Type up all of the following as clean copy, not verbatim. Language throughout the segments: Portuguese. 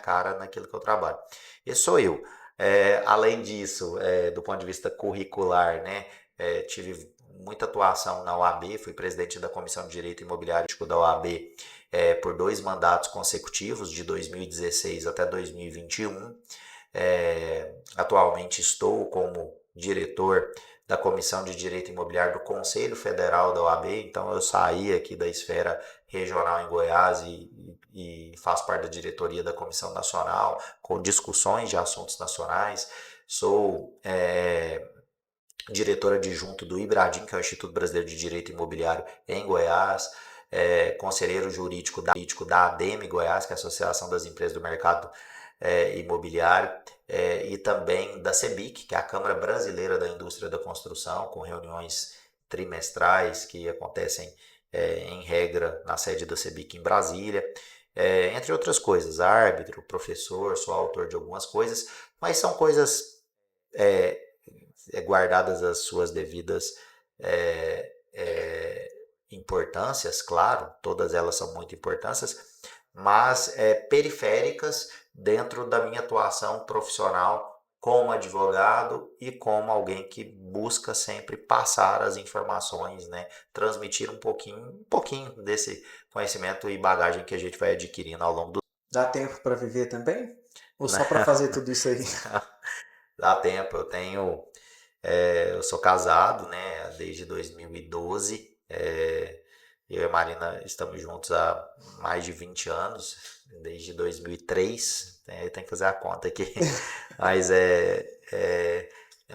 cara naquilo que eu trabalho. Esse sou eu. Além disso, do ponto de vista curricular, né, tive muita atuação na OAB, fui presidente da Comissão de Direito Imobiliário da OAB por 2 mandatos consecutivos, de 2016 até 2021. Atualmente estou como diretor da Comissão de Direito Imobiliário do Conselho Federal da OAB, então eu saí aqui da esfera regional em Goiás e faço parte da diretoria da Comissão Nacional, com discussões de assuntos nacionais. Sou diretor adjunto do IBRADIM, que é o Instituto Brasileiro de Direito Imobiliário em Goiás, conselheiro jurídico da ADEME Goiás, que é a Associação das Empresas do Mercado Imobiliário, e também da CEBIC, que é a Câmara Brasileira da Indústria da Construção, com reuniões trimestrais que acontecem em regra na sede da CEBIC em Brasília, entre outras coisas, árbitro, professor, sou autor de algumas coisas, mas são coisas é, guardadas as suas devidas é, é, importâncias, claro, todas elas são muito importantes, mas periféricas dentro da minha atuação profissional como advogado e como alguém que busca sempre passar as informações, né? Transmitir um pouquinho desse conhecimento e bagagem que a gente vai adquirindo ao longo do Dá tempo para viver também? Ou só para fazer tudo isso aí? dá tempo. Eu sou casado, né, desde 2012. Eu e a Marina estamos juntos há mais de 20 anos, desde 2003. Tem que fazer a conta aqui. Mas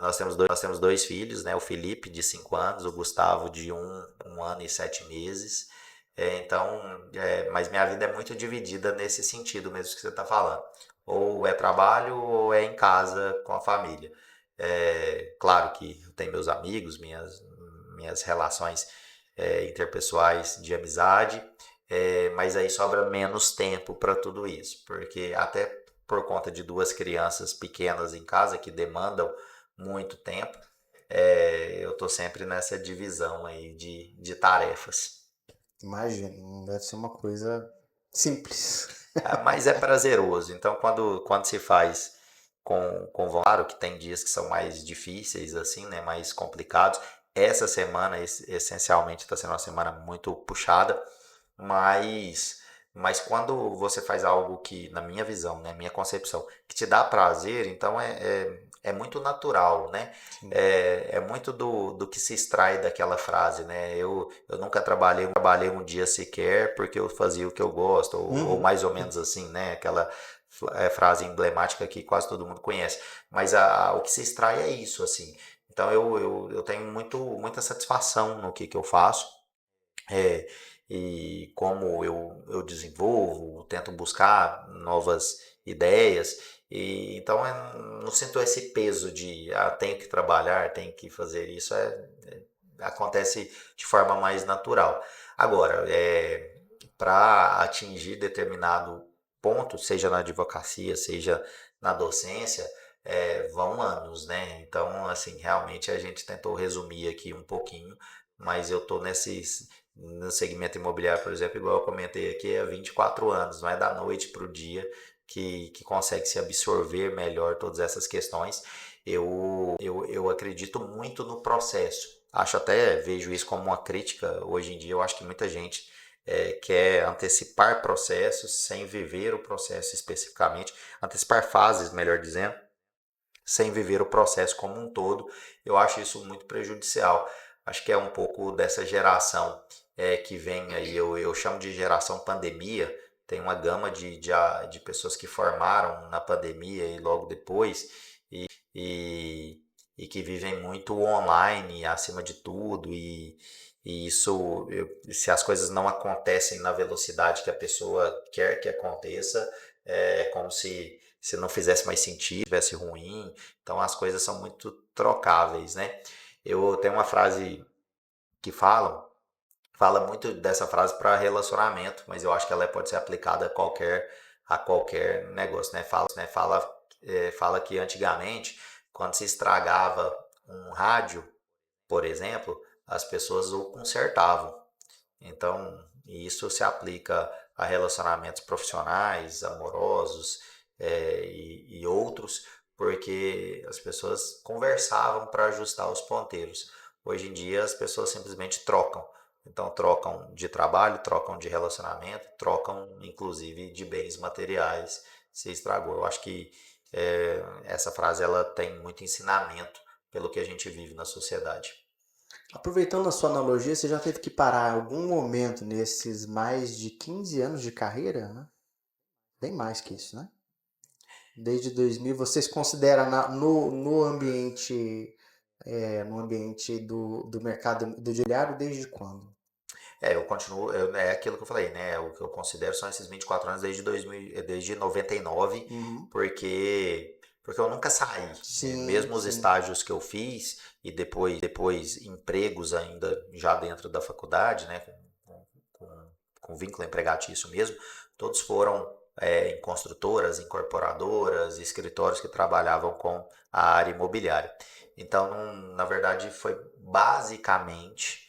nós temos 2 filhos, né? O Felipe, de 5 anos, o Gustavo, de um ano e 7 meses. Mas minha vida é muito dividida nesse sentido mesmo que você está falando. Ou é trabalho ou é em casa com a família. Claro que eu tenho meus amigos, minhas relações interpessoais de amizade, mas aí sobra menos tempo para tudo isso, porque até por conta de 2 crianças pequenas em casa que demandam muito tempo, eu tô sempre nessa divisão aí de tarefas. Imagina, não deve ser uma coisa simples. Mas é prazeroso. Então, quando se faz com claro que tem dias que são mais difíceis, assim, né? Mais complicados. Essa semana, essencialmente, está sendo uma semana muito puxada, mas, mas quando você faz algo que, na minha visão, né? Minha concepção, que te dá prazer, então é muito natural, né? Sim. É muito do que se extrai daquela frase, né? Eu nunca trabalhei um dia sequer porque eu fazia o que eu gosto, ou Uhum. mais ou menos assim, né? Aquela frase emblemática que quase todo mundo conhece. Mas o que se extrai é isso, assim. Então eu tenho muita satisfação no que eu faço. É, e como eu desenvolvo, tento buscar novas ideias, e então não sinto esse peso de tenho que trabalhar, tenho que fazer isso, acontece de forma mais natural. Agora, para atingir determinado ponto, seja na advocacia, seja na docência, vão anos, né? Então, assim, realmente a gente tentou resumir aqui um pouquinho, mas eu tô no segmento imobiliário, por exemplo, igual eu comentei aqui, há 24 anos, não é da noite para o dia que consegue se absorver melhor todas essas questões. Eu acredito muito no processo. Vejo isso como uma crítica hoje em dia. Eu acho que muita gente quer antecipar processos sem viver o processo especificamente, antecipar fases, melhor dizendo, sem viver o processo como um todo. Eu acho isso muito prejudicial. Acho que é um pouco dessa geração que vem aí, eu chamo de geração pandemia. Tem uma gama de pessoas que formaram na pandemia e logo depois, e, e que vivem muito online acima de tudo. E isso, se as coisas não acontecem na velocidade que a pessoa quer que aconteça, é como se não fizesse mais sentido, tivesse ruim. Então as coisas são muito trocáveis, né? Eu tenho uma frase que fala muito dessa frase para relacionamento, mas eu acho que ela pode ser aplicada a qualquer negócio, né? Fala que antigamente, quando se estragava um rádio, por exemplo, as pessoas o consertavam. Então, isso se aplica a relacionamentos profissionais, amorosos, e outros, porque as pessoas conversavam para ajustar os ponteiros. Hoje em dia as pessoas simplesmente trocam. Então trocam de trabalho, trocam de relacionamento, trocam inclusive de bens materiais. Se estragou. Eu acho que essa frase ela tem muito ensinamento pelo que a gente vive na sociedade. Aproveitando a sua analogia, você já teve que parar em algum momento nesses mais de 15 anos de carreira, né? Bem mais que isso, né? Desde 2000, vocês consideram no ambiente do mercado imobiliário desde quando? Eu continuo, é aquilo que eu falei, né? O que eu considero são esses 24 anos desde 2000, desde 99, Uhum. porque eu nunca saí, né? Sim, Mesmo os sim. estágios que eu fiz e depois empregos ainda já dentro da faculdade, né? Com, com vínculo empregatício mesmo, todos foram em construtoras, incorporadoras, escritórios que trabalhavam com a área imobiliária. Então, na verdade, foi basicamente,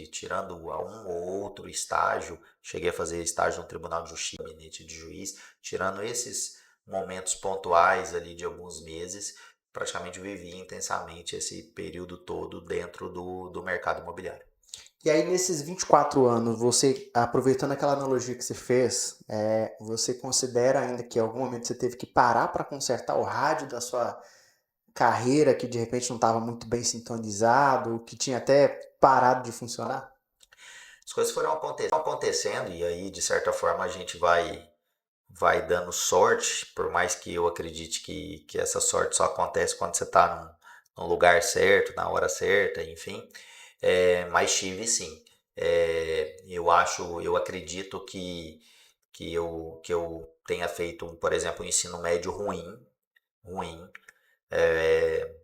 tirando um ou outro estágio, cheguei a fazer estágio no Tribunal de Justiça, gabinete de juiz, tirando esses momentos pontuais ali de alguns meses, praticamente vivi intensamente esse período todo dentro do mercado imobiliário. E aí, nesses 24 anos, você, aproveitando aquela analogia que você fez, você considera ainda que em algum momento você teve que parar para consertar o rádio da sua carreira, que de repente não estava muito bem sintonizado, que tinha até parado de funcionar? As coisas foram acontecendo e aí, de certa forma, a gente vai dando sorte, por mais que eu acredite que essa sorte só acontece quando você está no lugar certo, na hora certa, enfim. Mas tive sim. Eu acredito que eu tenha feito, por exemplo, um ensino médio ruim. É,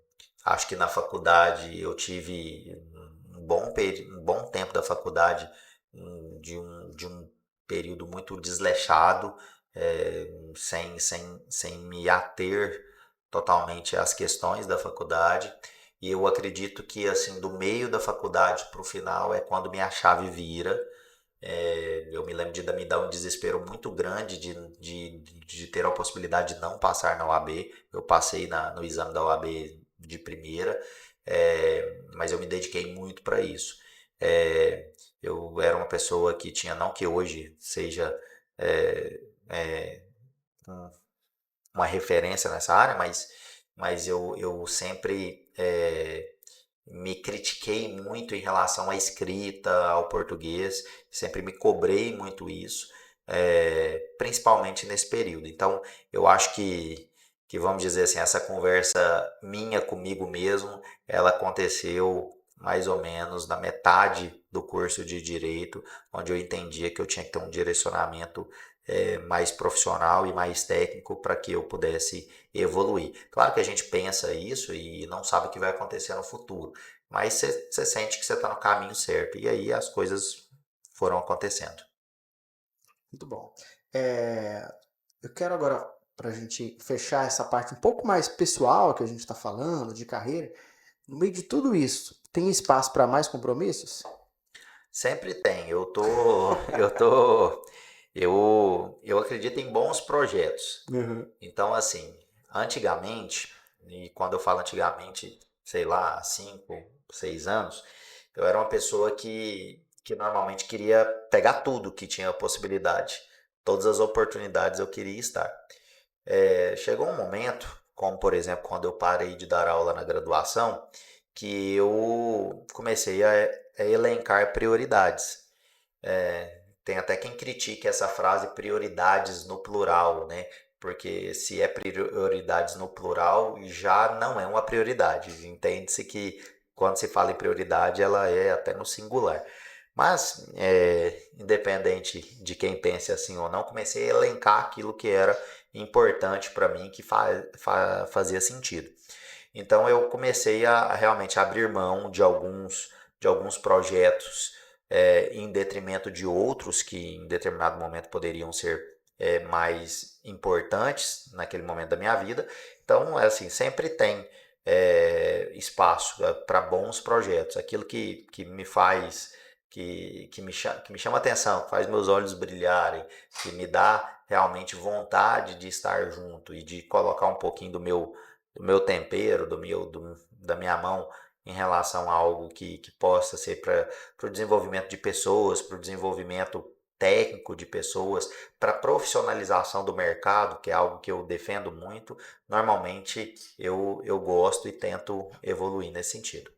Acho que na faculdade eu tive um bom tempo da faculdade, de um período muito desleixado, sem me ater totalmente às questões da faculdade. E eu acredito que assim, do meio da faculdade para o final é quando minha chave vira. Eu me lembro de me dar um desespero muito grande de ter a possibilidade de não passar na OAB. Eu passei no exame da OAB de primeira, mas eu me dediquei muito para isso. Eu era uma pessoa que tinha, não que hoje seja é, é, um- uma referência nessa área, mas eu sempre me critiquei muito em relação à escrita, ao português, sempre me cobrei muito isso, principalmente nesse período. Então, eu acho que, vamos dizer assim, essa conversa minha comigo mesmo, ela aconteceu mais ou menos na metade do curso de Direito, onde eu entendia que eu tinha que ter um direcionamento mais profissional e mais técnico para que eu pudesse evoluir. Claro que a gente pensa isso e não sabe o que vai acontecer no futuro, mas você sente que você está no caminho certo. E aí as coisas foram acontecendo. Muito bom. É, eu quero agora, para a gente fechar essa parte um pouco mais pessoal que a gente está falando, de carreira, no meio de tudo isso, tem espaço para mais compromissos? Sempre tem. Eu acredito em bons projetos. Uhum. Então, assim, antigamente, e quando eu falo antigamente, sei lá, 5, 6 anos, eu era uma pessoa que normalmente queria pegar tudo que tinha possibilidade. Todas as oportunidades eu queria estar. Chegou um momento, como por exemplo quando eu parei de dar aula na graduação, que eu comecei a elencar prioridades. Tem até quem critique essa frase prioridades no plural, né? Porque se é prioridades no plural, já não é uma prioridade. Entende-se que quando se fala em prioridade, ela é até no singular. Mas, independente de quem pense assim ou não, comecei a elencar aquilo que era importante para mim, que fazia sentido. Então eu comecei a realmente abrir mão de alguns projetos em detrimento de outros que em determinado momento poderiam ser mais importantes naquele momento da minha vida. Então, assim, sempre tem espaço para bons projetos. Aquilo que me faz que me chama atenção, que faz meus olhos brilharem, que me dá realmente vontade de estar junto e de colocar um pouquinho do meu tempero, da minha mão em relação a algo que possa ser para o desenvolvimento de pessoas, para o desenvolvimento técnico de pessoas, para a profissionalização do mercado, que é algo que eu defendo muito, normalmente eu gosto e tento evoluir nesse sentido.